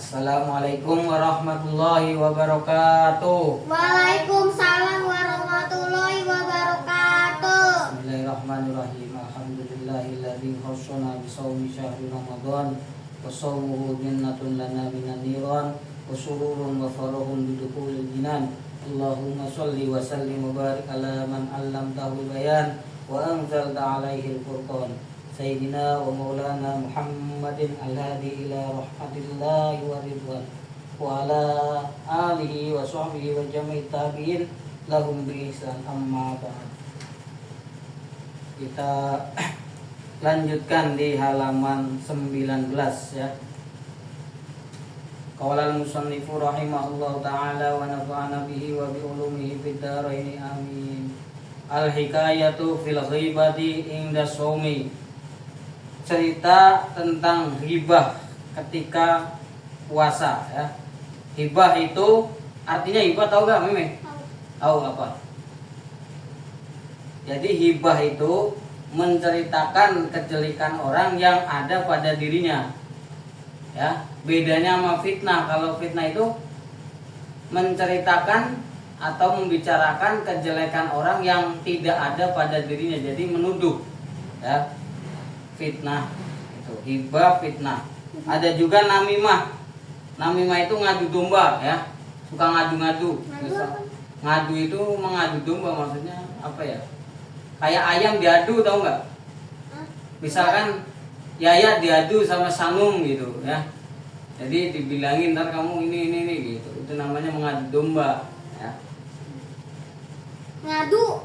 Assalamualaikum warahmatullahi wabarakatuh. Waalaikumsalam warahmatullahi wabarakatuh. Bismillahirrahmanirrahim. Alhamdulillahilladzi khassana bisawmi syahri Ramadan wa shawmuhu jannatun lana minan niran wa sururun wa farahun bidukhulil jinan. Allahumma shalli wa sallim wa barik ala man 'allamtahu bayan wa anzalta 'alaihi al-furqan. Sayyidina wa maulana Muhammadin al-hadi ila rahmatillahi wa ridwan wa ala alihi wa sahbihi wa jami'i tabi'in lahum bi ihsan amma ba'd. Kita lanjutkan di halaman 19 ya. Qala al-musannifu rahimahullahu ta'ala wa nafa'ana bihi wa bi ulumihi fid dharain amin. Al-hikayatu fil ghibati inda shaumi. Cerita tentang hibah ketika puasa ya. Hibah itu artinya hibah tahu gak Meme? Tahu apa? Jadi hibah itu menceritakan kejelekan orang yang ada pada dirinya. Ya, bedanya sama fitnah. Kalau fitnah itu menceritakan atau membicarakan kejelekan orang yang tidak ada pada dirinya. Jadi menuduh. Ya. Fitnah itu hibah fitnah. Ada juga namimah. Namimah itu ngadu domba ya, suka ngadu-ngadu. Ngadu itu mengadu domba, maksudnya apa ya, kayak ayam diadu, tahu nggak? Misalkan Yaya diadu sama Sanum gitu ya, jadi dibilangin ntar kamu ini gitu, itu namanya mengadu domba ya. Ngadu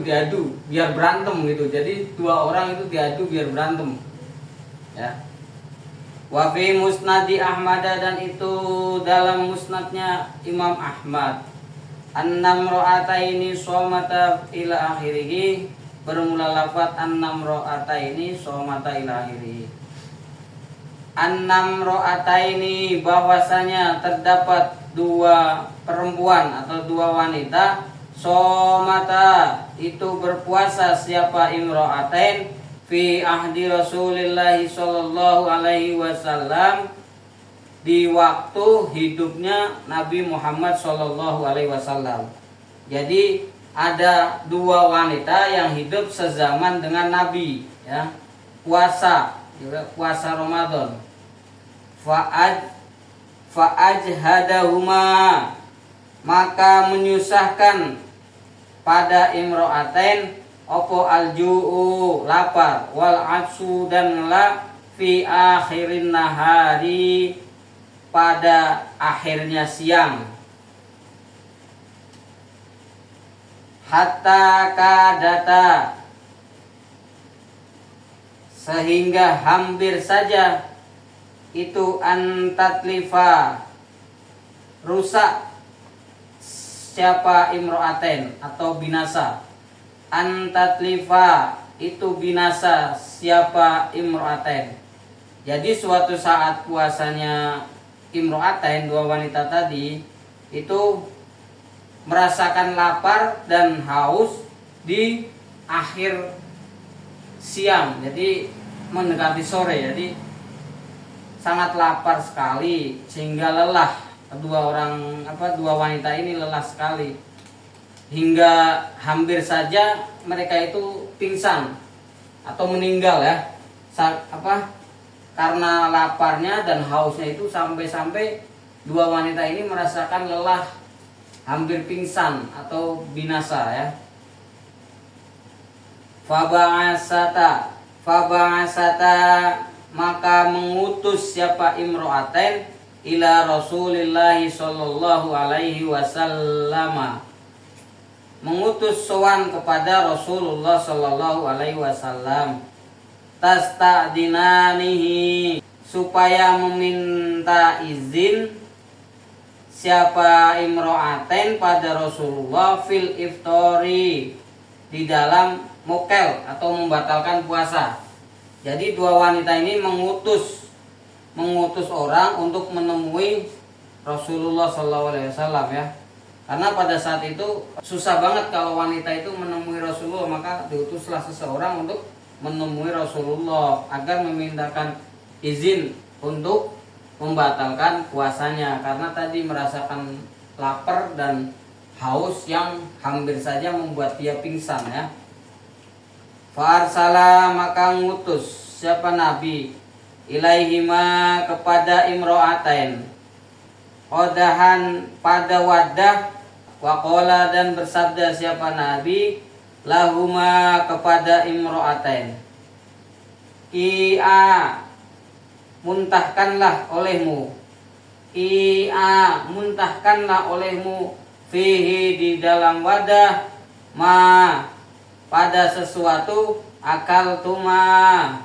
diadu biar berantem gitu. Jadi dua orang itu diadu biar berantem ya. Wa fi musnadi Ahmad, dan itu dalam musnadnya Imam Ahmad, annam ra'ataini somata ila akhirih, bermula lafaz annam ra'ataini somata ila akhirih. Annam ra'ataini, bahwasanya terdapat dua perempuan atau dua wanita, somata itu berpuasa, siapa imro'atain fi ahdi Rasulillah sallallahu alaihi wasallam, di waktu hidupnya Nabi Muhammad sallallahu alaihi wasallam. Jadi ada dua wanita yang hidup sezaman dengan Nabi ya, puasa Ramadan. Fa'ajhadahuma, maka menyusahkan pada imro'atain opo alju'u, lapar, wal atsu, dan la fi akhirin nahari, pada akhirnya siang, hatta kadata, sehingga hampir saja itu antatlifa, rusak siapa imro'aten atau binasa. Antatlifa itu binasa siapa imro'aten. Jadi suatu saat puasanya imro'aten, dua wanita tadi itu merasakan lapar dan haus di akhir siang, jadi mendekati sore, jadi sangat lapar sekali sehingga lelah. Dua wanita ini lelah sekali hingga hampir saja mereka itu pingsan atau meninggal ya. Karena laparnya dan hausnya itu sampai dua wanita ini merasakan lelah, hampir pingsan atau binasa ya. Faba'asata, maka mengutus siapa imro'aten ila Rasulillahi sallallahu alaihi wasallam, mengutus sowan kepada Rasulullah sallallahu alaihi wasallam, tasta'dinanihi, supaya meminta izin siapa imro'aten pada Rasulullah fil iftori, di dalam mokel atau membatalkan puasa. Jadi dua wanita ini mengutus orang untuk menemui Rasulullah SAW ya. Karena pada saat itu susah banget kalau wanita itu menemui Rasulullah, maka diutuslah seseorang untuk menemui Rasulullah agar memintakan izin untuk membatalkan puasanya karena tadi merasakan lapar dan haus yang hampir saja membuat dia pingsan ya. Farsala maka ngutus siapa Nabi ilaihima kepada imro'atain odahan pada wadah waqala dan bersabda siapa Nabi lahuma kepada imro'atain Ia muntahkanlah olehmu muntahkanlah olehmu fihi di dalam wadah ma pada sesuatu akal tuma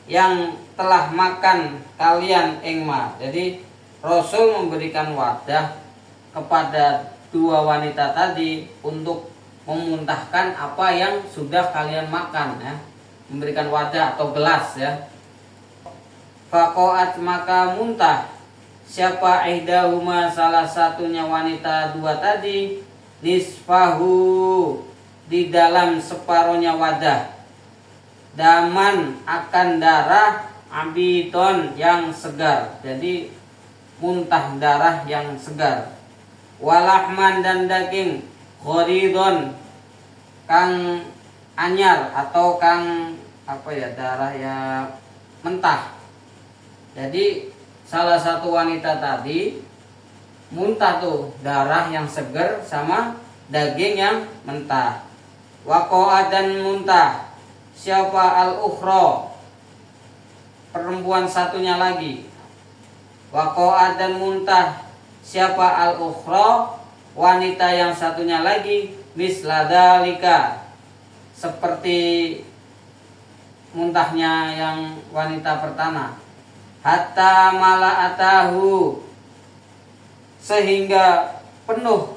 yang telah makan kalian engma. Jadi Rasul memberikan wadah kepada dua wanita tadi untuk memuntahkan apa yang sudah kalian makan ya. Memberikan wadah atau gelas ya. Faqoat maka muntah siapa ihdahuma salah satunya wanita dua tadi nisfahu di dalam separuhnya wadah daman akan darah abiton yang segar. Jadi muntah darah yang segar walahman dan daging khoridon kang anyar atau kang darah ya mentah. Jadi salah satu wanita tadi muntah tuh darah yang segar sama daging yang mentah. Waqo'a dan muntah siapa al-ukhra perempuan satunya lagi. Waqo'a dan muntah siapa al-ukhra wanita yang satunya lagi misladalika seperti muntahnya yang wanita pertama. Hatta mala'atahu sehingga penuh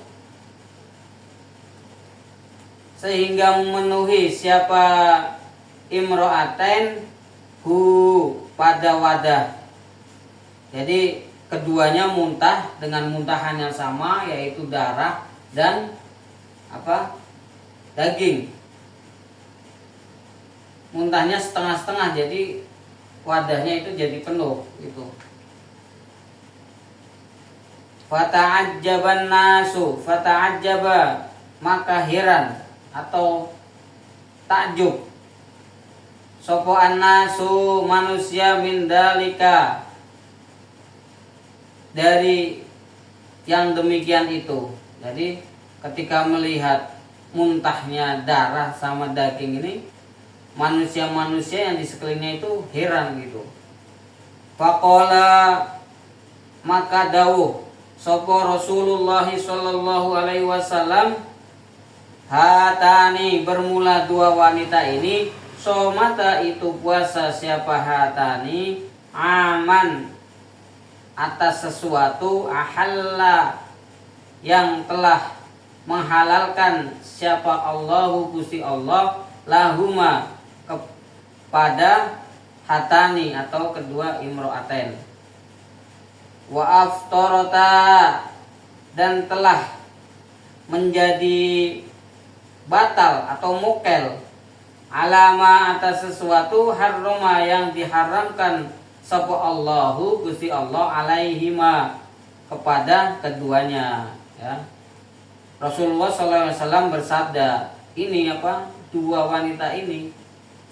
sehingga memenuhi siapa imro'atain hu pada wadah. Jadi keduanya muntah dengan muntahan yang sama yaitu darah dan daging. Muntahnya setengah-setengah jadi wadahnya itu jadi penuh itu. Fata'ajjaban nasu fata'ajjaba maka heran atau takjub sopo'an nasu manusia min dalika dari yang demikian itu. Jadi ketika melihat muntahnya darah sama daging ini manusia-manusia yang di sekelilingnya itu heran gitu. Faqala maka dawuh sapa Rasulullah sallallahu alaihi wasallam hatani bermula dua wanita ini somata itu puasa siapa hatani aman atas sesuatu ahalla yang telah menghalalkan siapa Allahu Gusti Allah lahuma kepada hatani atau kedua imro'aten wa aftarata dan telah menjadi batal atau mukel alama atas sesuatu harrama yang diharamkan sapa Allahu Gusti Allah alaihima kepada keduanya ya. Rasulullah SAW bersabda ini dua wanita ini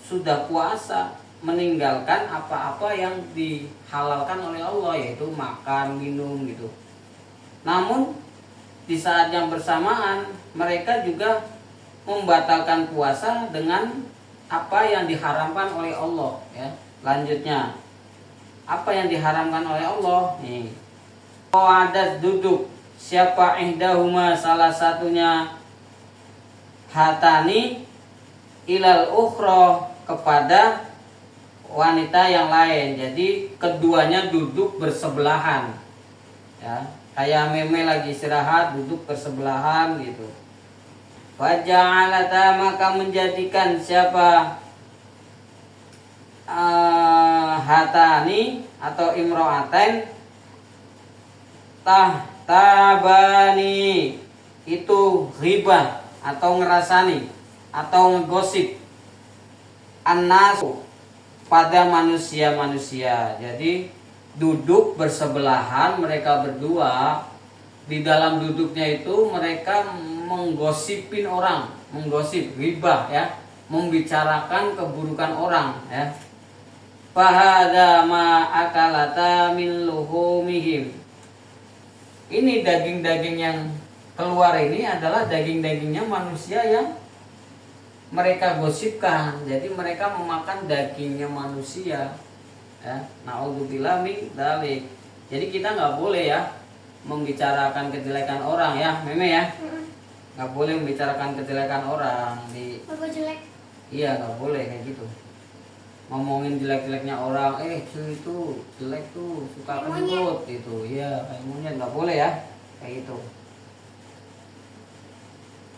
sudah puasa meninggalkan apa-apa yang dihalalkan oleh Allah yaitu makan, minum gitu. Namun di saat yang bersamaan mereka juga membatalkan puasa dengan apa yang diharamkan oleh Allah ya. Lanjutnya apa yang diharamkan oleh Allah nih. Qawadat duduk siapa ihdahuma salah satunya hatani ilal ukhra kepada wanita yang lain. Jadi keduanya duduk bersebelahan ya, kayak meme lagi istirahat duduk bersebelahan gitu. Faja'alata maka menjadikan siapa hatani atau imro'atain tahtabani itu ghibah atau ngerasani atau ngegosip annasu pada manusia-manusia. Jadi duduk bersebelahan mereka berdua. Di dalam duduknya itu mereka menggosipin orang, menggosip, ghibah ya, membicarakan keburukan orang ya. Fahadha ma akalata min luhumihim. Ini daging-daging yang keluar ini adalah daging-dagingnya manusia yang mereka gosipkan. Jadi mereka memakan dagingnya manusia ya. Naudzubillah min dzalik. Jadi kita nggak boleh ya membicarakan kejelekan orang ya, Meme ya. Nggak boleh membicarakan kejelekan orang di. Apa jelek? Iya, nggak boleh kayak gitu. Ngomongin jelek-jeleknya orang, cuy itu jelek tuh, suka kentut gitu. Iya, kayak monyet nggak boleh ya, kayak gitu.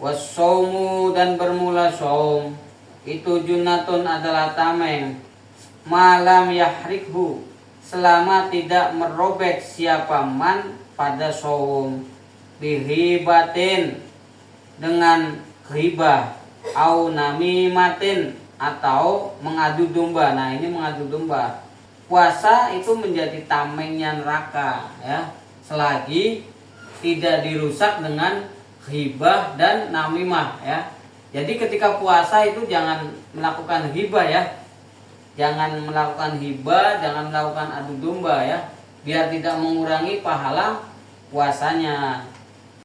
Wassaumu dan bermula saum itu junatun adalah tameng malam yahrikhu selama tidak merobek siapa man pada saum bihibatin dengan ghibah au namimatin atau mengadu domba. Nah, ini mengadu domba. Puasa itu menjadi tamengnya neraka ya, selagi tidak dirusak dengan ghibah dan namimah ya. Jadi ketika puasa itu jangan melakukan ghibah ya. Jangan melakukan hibah, jangan melakukan adu domba ya, biar tidak mengurangi pahala puasanya.